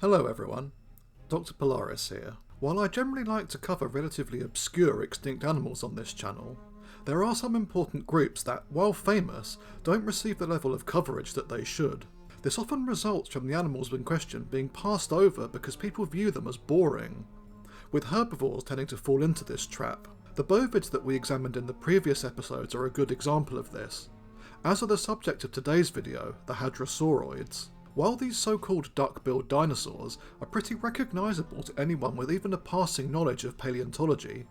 Hello everyone, Dr. Polaris here. While I generally like to cover relatively obscure extinct animals on this channel, there are some important groups that, while famous, don't receive the level of coverage that they should. This often results from the animals in question being passed over because people view them as boring, with herbivores tending to fall into this trap. The bovids that we examined in the previous episodes are a good example of this, as are the subject of today's video, the Hadrosauroids. While these so-called duck-billed dinosaurs are pretty recognisable to anyone with even a passing knowledge of paleontology,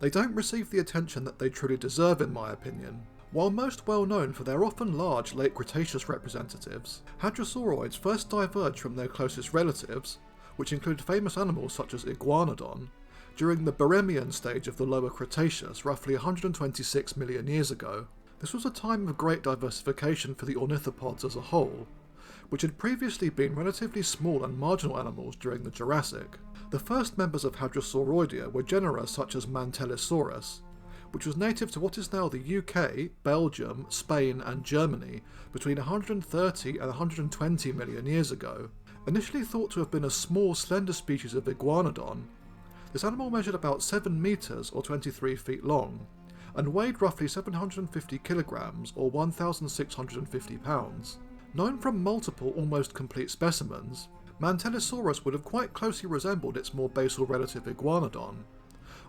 they don't receive the attention that they truly deserve in my opinion. While most well known for their often large late Cretaceous representatives, Hadrosauroids first diverged from their closest relatives, which include famous animals such as Iguanodon, during the Barremian stage of the lower Cretaceous roughly 126 million years ago. This was a time of great diversification for the ornithopods as a whole, which had previously been relatively small and marginal animals during the Jurassic. The first members of Hadrosauroidea were genera such as Mantellisaurus, which was native to what is now the UK, Belgium, Spain and Germany between 130 and 120 million years ago. Initially thought to have been a small, slender species of Iguanodon, this animal measured about 7 metres or 23 feet long, and weighed roughly 750 kilograms or 1,650 pounds. Known from multiple almost complete specimens, Mantellisaurus would have quite closely resembled its more basal relative Iguanodon,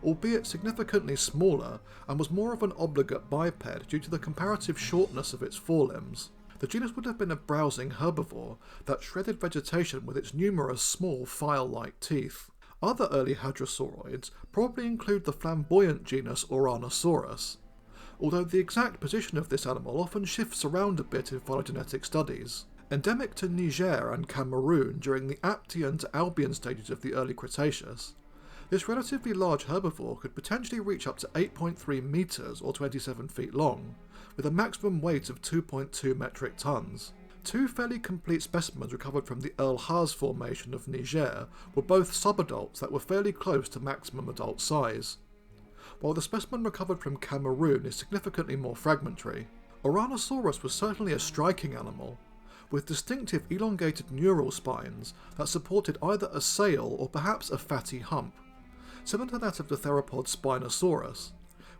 albeit significantly smaller and was more of an obligate biped due to the comparative shortness of its forelimbs. The genus would have been a browsing herbivore that shredded vegetation with its numerous small file-like teeth. Other early hadrosauroids probably include the flamboyant genus Ouranosaurus, although the exact position of this animal often shifts around a bit in phylogenetic studies. Endemic to Niger and Cameroon during the Aptian to Albian stages of the early Cretaceous, this relatively large herbivore could potentially reach up to 8.3 metres or 27 feet long, with a maximum weight of 2.2 metric tons. Two fairly complete specimens recovered from the El-Haz formation of Niger were both subadults that were fairly close to maximum adult size, while the specimen recovered from Cameroon is significantly more fragmentary. Ouranosaurus was certainly a striking animal, with distinctive elongated neural spines that supported either a sail or perhaps a fatty hump, similar to that of the theropod Spinosaurus,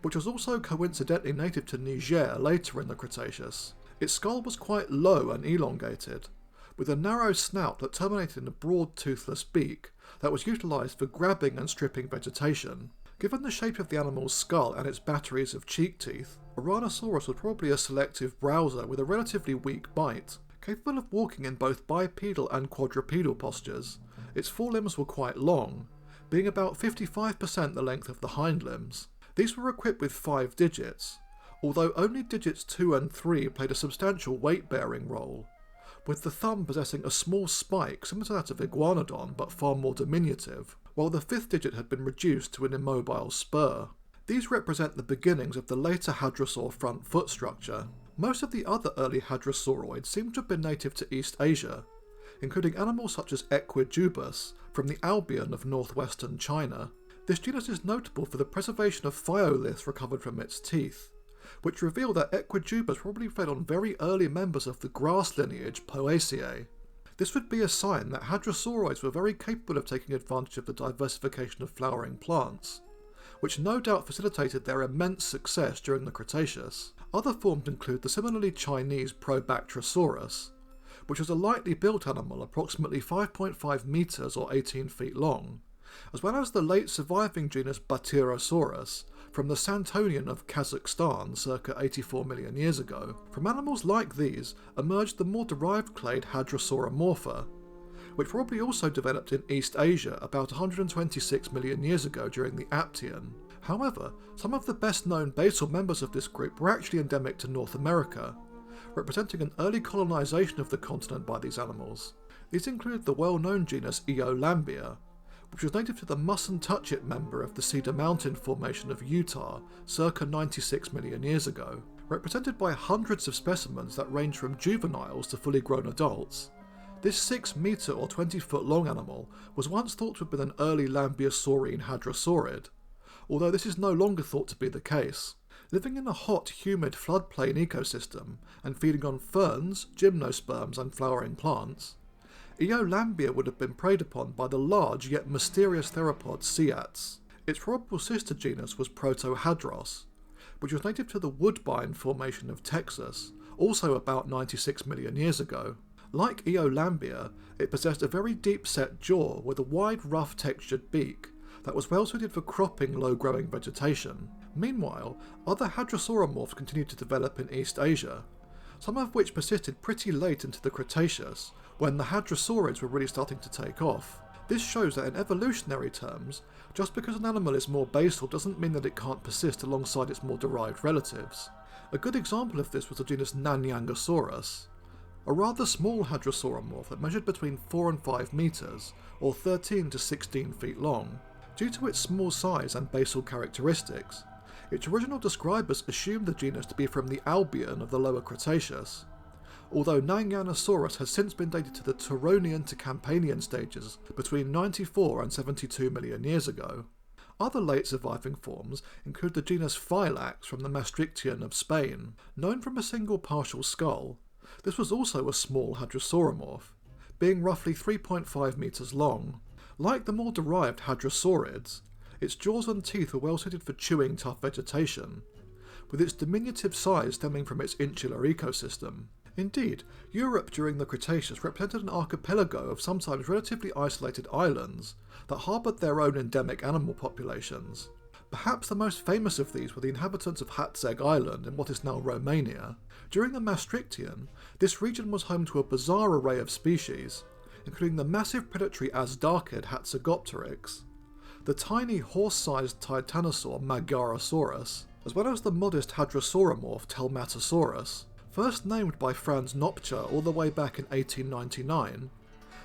which was also coincidentally native to Niger later in the Cretaceous. Its skull was quite low and elongated, with a narrow snout that terminated in a broad toothless beak that was utilised for grabbing and stripping vegetation. Given the shape of the animal's skull and its batteries of cheek teeth, Ouranosaurus was probably a selective browser with a relatively weak bite. Capable of walking in both bipedal and quadrupedal postures, its forelimbs were quite long, being about 55% the length of the hind limbs. These were equipped with 5 digits, although only digits 2 and 3 played a substantial weight-bearing role, with the thumb possessing a small spike similar to that of Iguanodon but far more diminutive, while the 5th digit had been reduced to an immobile spur. These represent the beginnings of the later hadrosaur front foot structure. Most of the other early hadrosauroids seem to have been native to East Asia, including animals such as Equidubus from the Albion of northwestern China. This genus is notable for the preservation of phyoliths recovered from its teeth, which reveal that Equidubus probably fed on very early members of the grass lineage Poaceae. This would be a sign that hadrosauroids were very capable of taking advantage of the diversification of flowering plants, which no doubt facilitated their immense success during the Cretaceous. Other forms include the similarly Chinese Probactrosaurus, which was a lightly built animal approximately 5.5 metres or 18 feet long, as well as the late surviving genus Batyrosaurus from the Santonian of Kazakhstan circa 84 million years ago. From animals like these emerged the more derived clade Hadrosauromorpha, which probably also developed in East Asia about 126 million years ago during the Aptian. However, some of the best known basal members of this group were actually endemic to North America, representing an early colonisation of the continent by these animals. These include the well-known genus Eolambia, which was native to the Mustntucket member of the Cedar Mountain Formation of Utah circa 96 million years ago. Represented by hundreds of specimens that range from juveniles to fully grown adults, this 6 metre or 20 foot long animal was once thought to have been an early Lambeosaurine hadrosaurid, although this is no longer thought to be the case. Living in a hot, humid floodplain ecosystem and feeding on ferns, gymnosperms and flowering plants, Eolambia would have been preyed upon by the large yet mysterious theropod Ceats. Its probable sister genus was Proto-Hadros, which was native to the Woodbine Formation of Texas, also about 96 million years ago. Like Eolambia, it possessed a very deep-set jaw with a wide, rough textured beak that was well suited for cropping low-growing vegetation. Meanwhile, other hadrosauromorphs continued to develop in East Asia, some of which persisted pretty late into the Cretaceous, when the hadrosaurids were really starting to take off. This shows that in evolutionary terms, just because an animal is more basal doesn't mean that it can't persist alongside its more derived relatives. A good example of this was the genus Nanyangosaurus, a rather small hadrosauromorph that measured between 4 and 5 metres, or 13 to 16 feet long. Due to its small size and basal characteristics, its original describers assumed the genus to be from the Albion of the Lower Cretaceous, although Nanyangosaurus has since been dated to the Turonian to Campanian stages between 94 and 72 million years ago. Other late surviving forms include the genus Phylax from the Maastrichtian of Spain, known from a single partial skull. This was also a small hadrosauromorph, being roughly 3.5 metres long. Like the more derived hadrosaurids, its jaws and teeth were well suited for chewing tough vegetation, with its diminutive size stemming from its insular ecosystem. Indeed, Europe during the Cretaceous represented an archipelago of sometimes relatively isolated islands that harboured their own endemic animal populations. Perhaps the most famous of these were the inhabitants of Hatzeg Island in what is now Romania. During the Maastrichtian, this region was home to a bizarre array of species, including the massive predatory Azhdarchid Hatzegopteryx, the tiny horse-sized titanosaur Magarosaurus, as well as the modest hadrosauromorph Telmatosaurus. First named by Franz Nopcsa all the way back in 1899,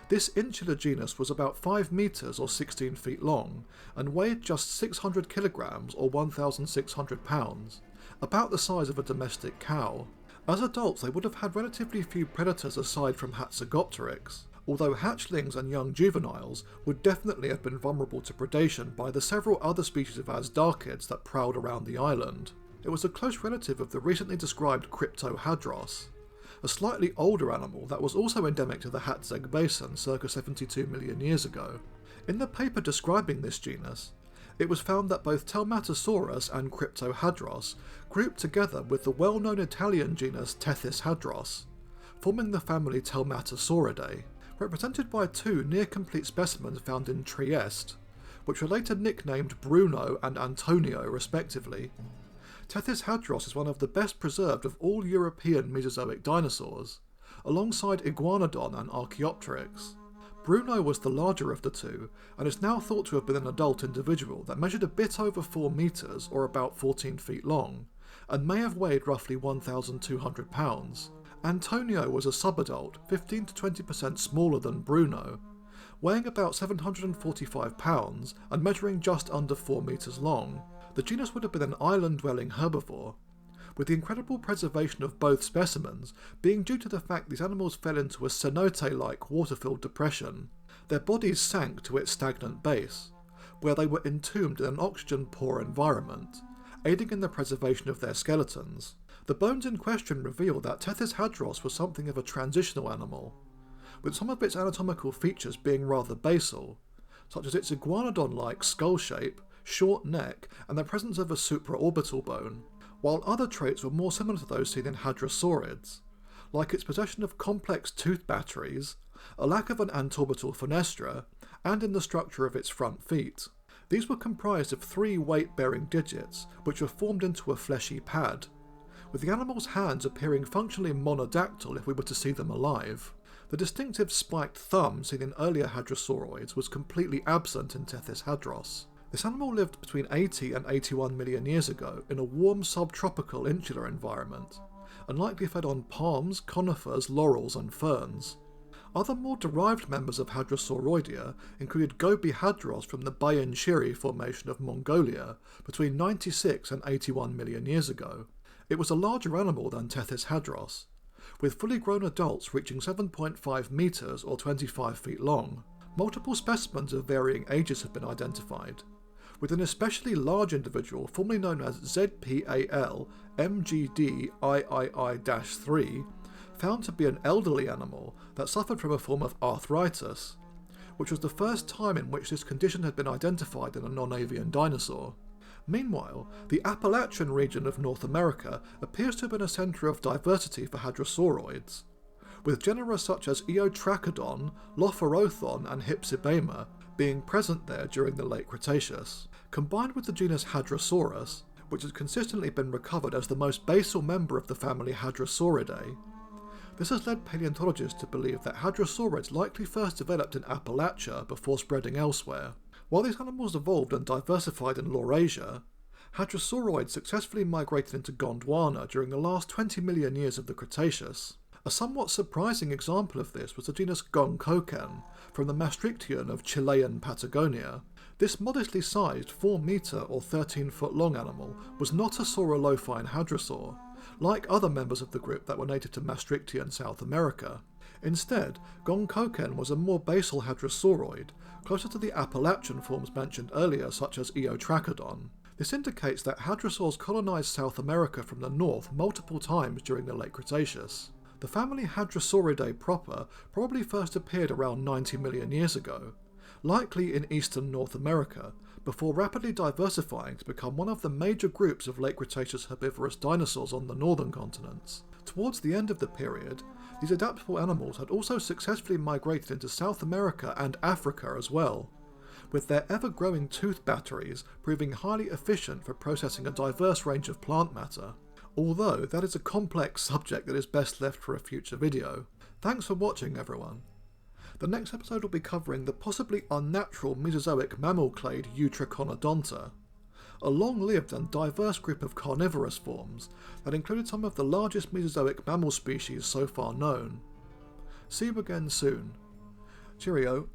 this insular genus was about 5 metres or 16 feet long and weighed just 600 kilograms or 1,600 pounds, about the size of a domestic cow. As adults they would have had relatively few predators aside from Hatzegopteryx, although hatchlings and young juveniles would definitely have been vulnerable to predation by the several other species of Azhdarchids that prowled around the island. It was a close relative of the recently described Cryptohadros, a slightly older animal that was also endemic to the Hatzeg Basin circa 72 million years ago. In the paper describing this genus, it was found that both Telmatosaurus and Cryptohadros grouped together with the well-known Italian genus Tethys hadros, forming the family Telmatosauridae, represented by 2 near-complete specimens found in Trieste, which were later nicknamed Bruno and Antonio respectively. Tethys hadros is one of the best preserved of all European Mesozoic dinosaurs, alongside Iguanodon and Archaeopteryx. Bruno was the larger of the two, and is now thought to have been an adult individual that measured a bit over 4 metres or about 14 feet long, and may have weighed roughly 1,200 pounds. Antonio was a subadult, 15 to 20% smaller than Bruno, weighing about 745 pounds and measuring just under 4 metres long. The genus would have been an island-dwelling herbivore, with the incredible preservation of both specimens being due to the fact these animals fell into a cenote-like water-filled depression. Their bodies sank to its stagnant base, where they were entombed in an oxygen-poor environment, aiding in the preservation of their skeletons. The bones in question reveal that Tethys hadros was something of a transitional animal, with some of its anatomical features being rather basal, such as its iguanodon-like skull shape, short neck, and the presence of a supraorbital bone, while other traits were more similar to those seen in hadrosaurids, like its possession of complex tooth batteries, a lack of an antorbital fenestra, and in the structure of its front feet. These were comprised of 3 weight-bearing digits, which were formed into a fleshy pad, with the animal's hands appearing functionally monodactyl if we were to see them alive. The distinctive spiked thumb seen in earlier hadrosauroids was completely absent in Tethys hadros. This animal lived between 80 and 81 million years ago in a warm subtropical insular environment, and likely fed on palms, conifers, laurels and ferns. Other more derived members of Hadrosauroidea included Gobi hadros from the Bayan Shiri formation of Mongolia between 96 and 81 million years ago. It was a larger animal than Tethys hadros, with fully grown adults reaching 7.5 metres or 25 feet long. Multiple specimens of varying ages have been identified, with an especially large individual formerly known as ZPAL MGD III found to be an elderly animal that suffered from a form of arthritis, which was the first time in which this condition had been identified in a non-avian dinosaur. Meanwhile, the Appalachian region of North America appears to have been a centre of diversity for hadrosauroids, with genera such as Eotrachodon, Lophorothon and Hypsibema being present there during the late Cretaceous. Combined with the genus Hadrosaurus, which has consistently been recovered as the most basal member of the family Hadrosauridae, this has led paleontologists to believe that hadrosaurids likely first developed in Appalachia before spreading elsewhere. While these animals evolved and diversified in Laurasia, hadrosauroids successfully migrated into Gondwana during the last 20 million years of the Cretaceous. A somewhat surprising example of this was the genus Gonkoken from the Maastrichtian of Chilean Patagonia. This modestly sized 4 metre or 13 foot long animal was not a saurolophine hadrosaur, like other members of the group that were native to Maastrichtian South America. Instead, Gonkoken was a more basal hadrosauroid, closer to the Appalachian forms mentioned earlier such as Eotrachodon. This indicates that hadrosaurs colonised South America from the north multiple times during the late Cretaceous. The family Hadrosauridae proper probably first appeared around 90 million years ago, likely in eastern North America, before rapidly diversifying to become one of the major groups of late Cretaceous herbivorous dinosaurs on the northern continents. Towards the end of the period, these adaptable animals had also successfully migrated into South America and Africa as well, with their ever-growing tooth batteries proving highly efficient for processing a diverse range of plant matter. Although that is a complex subject that is best left for a future video. Thanks for watching, everyone. The next episode will be covering the possibly unnatural Mesozoic mammal clade Eutriconodonta, a long-lived and diverse group of carnivorous forms that included some of the largest Mesozoic mammal species so far known. See you again soon. Cheerio.